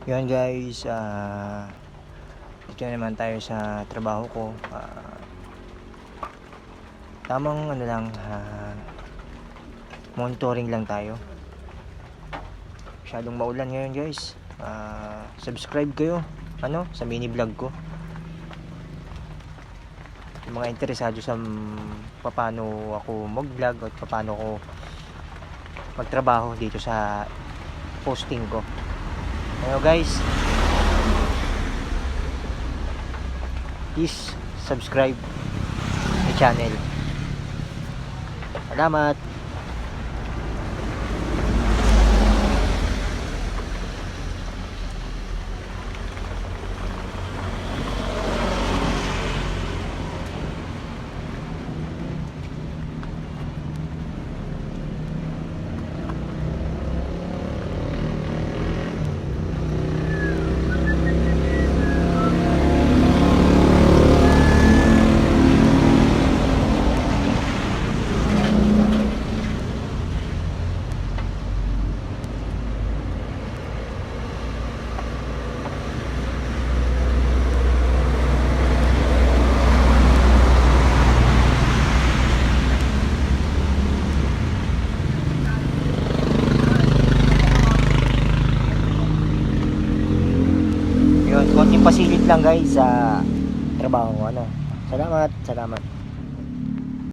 Yun guys, ito na naman tayo sa trabaho ko. Tamang ano lang, monitoring lang tayo. Masyadong maulan ngayon guys. Subscribe kayo sa mini vlog ko. Yung mga interesado sa paano ako mag-vlog at paano ko magtrabaho dito sa posting ko. Hello guys, please subscribe my channel. Salamat. Yun, konting pasilid lang guys sa trabaho ko. Salamat.